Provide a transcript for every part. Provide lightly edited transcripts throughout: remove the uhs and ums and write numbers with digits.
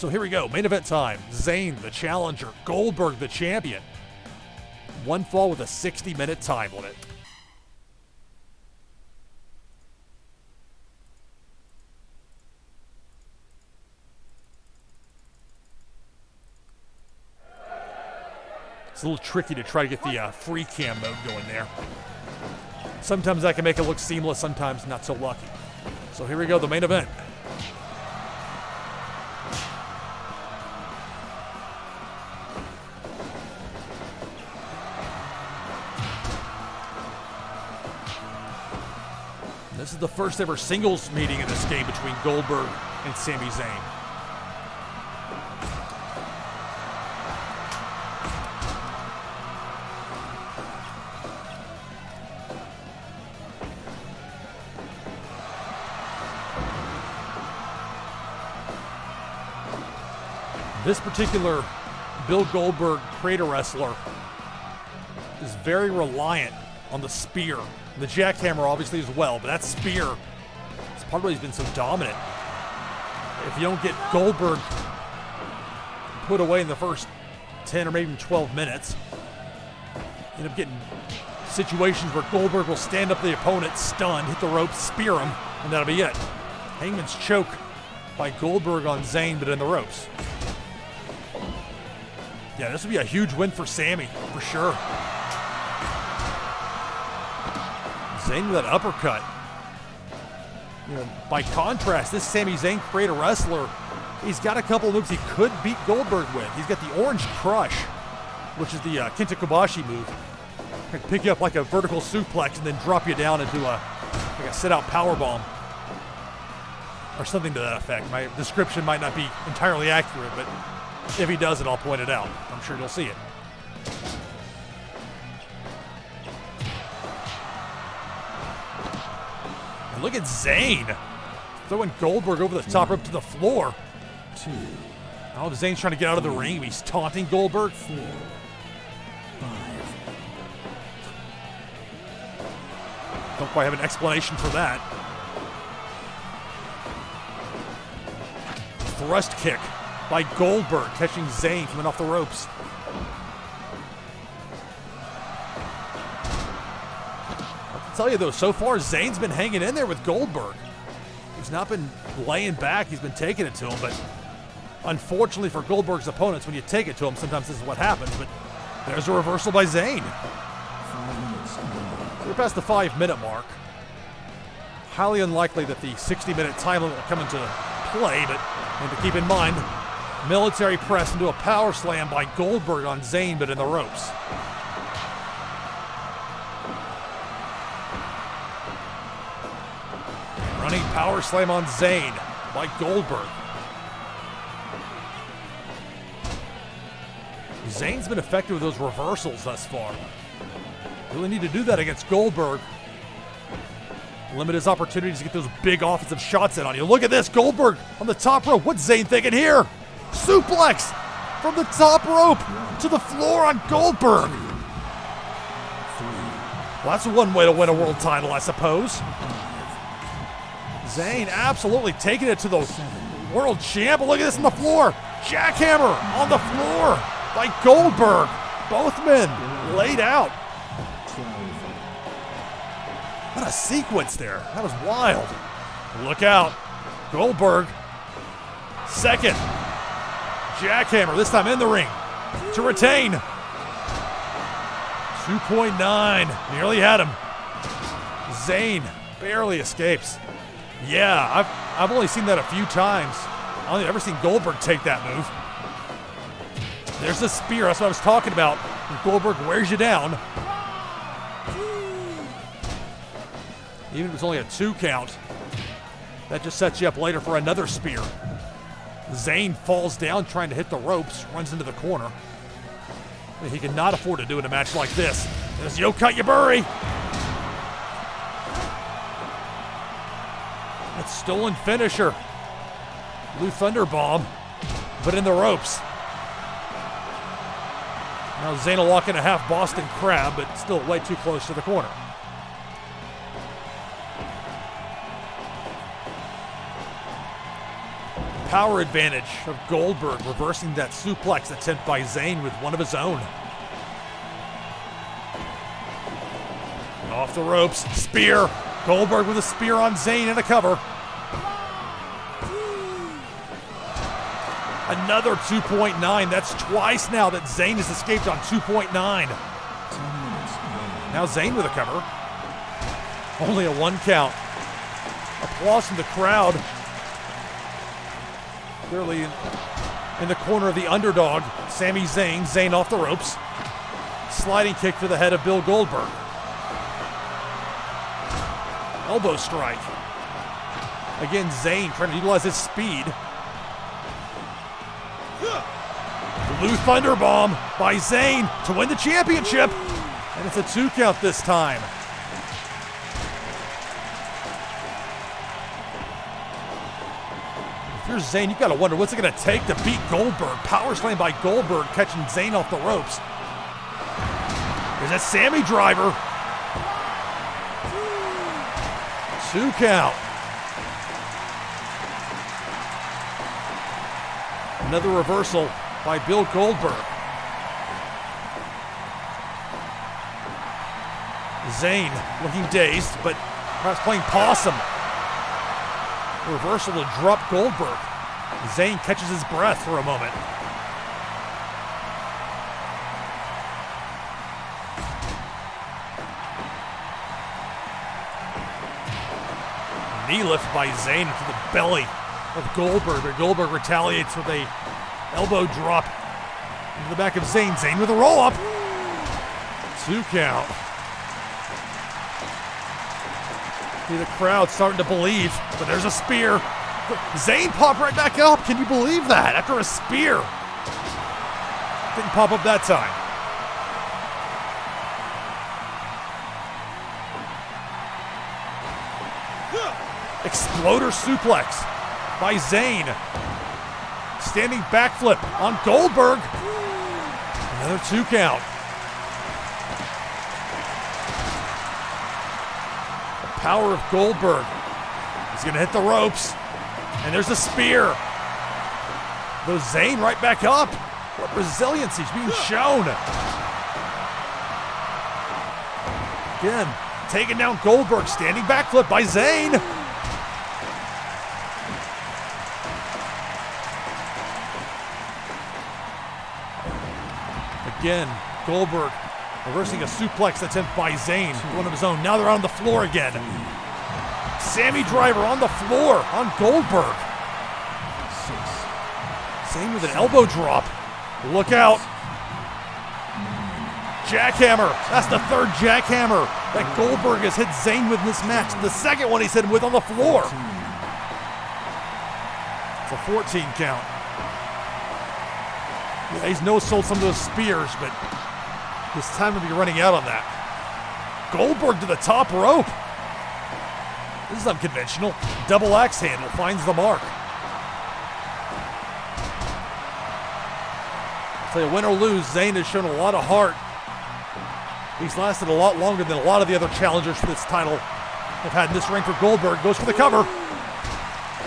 So here we go, main event time. Zayn, the challenger, Goldberg, the champion. One fall with a 60-minute time limit. It's a little tricky to try to get the free cam mode going there. Sometimes I can make it look seamless, sometimes not so lucky. So here we go, the main event. This is the first ever singles meeting in this game between Goldberg and Sami Zayn. This particular Bill Goldberg Creator Wrestler is very reliant on the spear. The jackhammer obviously as well, but that spear is part of why he's been so dominant. If you don't get Goldberg put away in the first 10 or maybe even 12 minutes, you end up getting situations where Goldberg will stand up the opponent, stunned, hit the ropes, spear him, and that'll be it. Hangman's choke by Goldberg on Zayn, but in the ropes. Yeah, this would be a huge win for Sami, for sure. Zayn with that uppercut. You know, by contrast, this Sami Zayn Creator Wrestler, he's got a couple of moves he could beat Goldberg with. He's got the Orange Crush, which is the Kenta Kobashi move. He can pick you up like a vertical suplex and then drop you down into like a sit-out powerbomb. Or something to that effect. My description might not be entirely accurate, but if he does it, I'll point it out. I'm sure you'll see it. And look at Zayn throwing Goldberg over the top rope to the floor. Oh, Zayn's trying to get out of the ring. He's taunting Goldberg. 4, 5. Don't quite have an explanation for that. Thrust kick by Goldberg, catching Zayn coming off the ropes. I'll tell you though, so far Zayn's been hanging in there with Goldberg. He's not been laying back, he's been taking it to him, but unfortunately for Goldberg's opponents, when you take it to him, sometimes this is what happens, but there's a reversal by Zayn. 5 minutes. So we're past the 5-minute mark. Highly unlikely that the 60-minute time limit will come into play, but and to keep in mind, military press into a power slam by Goldberg on Zayn, but in the ropes. Running power slam on Zayn by Goldberg. Zayn's been effective with those reversals thus far. Really need to do that against Goldberg. Limit his opportunities to get those big offensive shots in on you. Look at this, Goldberg on the top rope. What's Zayn thinking here? Suplex from the top rope to the floor on Goldberg. 3. Well, that's one way to win a world title, I suppose. 5. Zayn absolutely taking it to the world champ. Look at this on the floor. Jackhammer on the floor by Goldberg. Both men laid out. 12. What a sequence there. That was wild. Look out. Goldberg. Second. Jackhammer, this time in the ring to retain. 2.9. Nearly had him. Zayn barely escapes. Yeah, I've only seen that a few times. I don't think I've ever seen Goldberg take that move. There's the spear. That's what I was talking about. When Goldberg wears you down. Even if it was only a 2 count, that just sets you up later for another spear. Zayn falls down trying to hit the ropes, runs into the corner. He cannot afford to do in a match like this. There's Yo-Cut-Ya-Bury. That's stolen finisher. Blue Thunder Bomb, but in the ropes. Now Zayn will walk in a half Boston Crab, but still way too close to the corner. power advantage of Goldberg, reversing that suplex attempt by Zayn with one of his own. Off the ropes, spear. Goldberg with a spear on Zayn and a cover. Another 2.9. That's twice now that Zayn has escaped on 2.9. 10 minutes remaining. Now Zayn with a cover. Only a 1 count. Applause from the crowd. Clearly in the corner of the underdog, Sami Zayn. Zayn off the ropes. Sliding kick to the head of Bill Goldberg. Elbow strike. Again, Zayn trying to utilize his speed. Blue Thunder Bomb by Zayn to win the championship. And it's a 2 count this time. If you're Zayn, you gotta wonder what's it gonna take to beat Goldberg. Power slam by Goldberg, catching Zayn off the ropes. There's a Sami driver. 2 count. Another reversal by Bill Goldberg. Zayn looking dazed, but perhaps playing possum. Reversal to drop Goldberg. Zayn catches his breath for a moment. Knee lift by Zayn into the belly of Goldberg, but Goldberg retaliates with a elbow drop into the back of Zayn. Zayn with a roll-up. 2 count. See the crowd starting to believe, but there's a spear. Zayn popped right back up. Can you believe that? After a spear. Didn't pop up that time. Exploder suplex by Zayn. Standing backflip on Goldberg. Another 2 count. The power of Goldberg. He's gonna hit the ropes. And there's a spear. Though Zayn right back up. What resilience he's being shown. Again, taking down Goldberg. Standing backflip by Zayn. Again, Goldberg reversing a suplex attempt by Zayn, one of his own. Now they're on the floor again. Sami driver on the floor on Goldberg. 6, Zayn with an elbow drop. Look out. Jackhammer. That's the third jackhammer that Goldberg has hit Zayn with in this match. The second one he's hit him with on the floor. It's a 14 count. Yeah, he's no-sold some of those spears, but his time to be running out on that. Goldberg to the top rope. This is unconventional. Double axe handle finds the mark. I'll tell you, win or lose, Zayn has shown a lot of heart. He's lasted a lot longer than a lot of the other challengers for this title have had in this ring. For Goldberg, goes for the cover.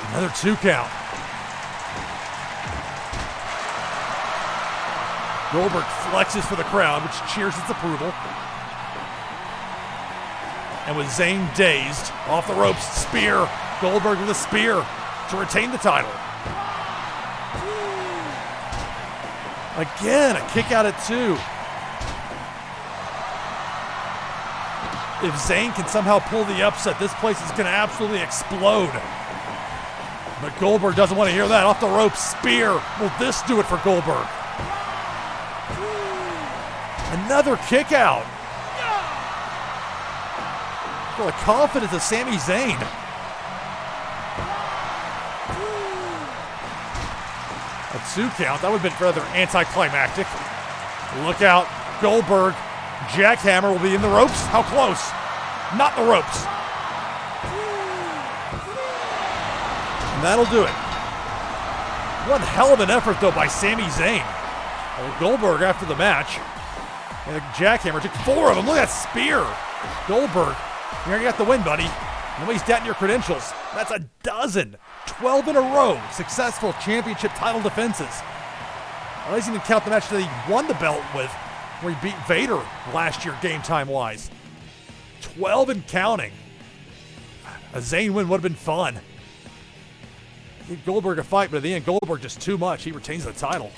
Another 2 count. Goldberg flexes for the crowd, which cheers its approval. And with Zayn dazed, off the ropes, spear. Goldberg with a spear to retain the title. Again, a kick out at 2. If Zayn can somehow pull the upset, this place is going to absolutely explode. But Goldberg doesn't want to hear that. Off the ropes, spear. Will this do it for Goldberg? Another kick out. For the confidence of Sami Zayn. A 2 count. That would have been rather anticlimactic. Look out. Goldberg. Jackhammer will be in the ropes. How close? Not the ropes. And that'll do it. One hell of an effort, though, by Sami Zayn. Goldberg, after the match, and a jackhammer, took 4 of them. Look at that spear. Goldberg, you already got the win, buddy. Nobody's doubting your credentials. That's a dozen. 12 in a row successful championship title defenses. I don't even count the match that he won the belt with, where he beat Vader last year game time wise. 12 and counting. A Zayn win would have been fun. Give Goldberg a fight, but at the end, Goldberg just too much. He retains the title.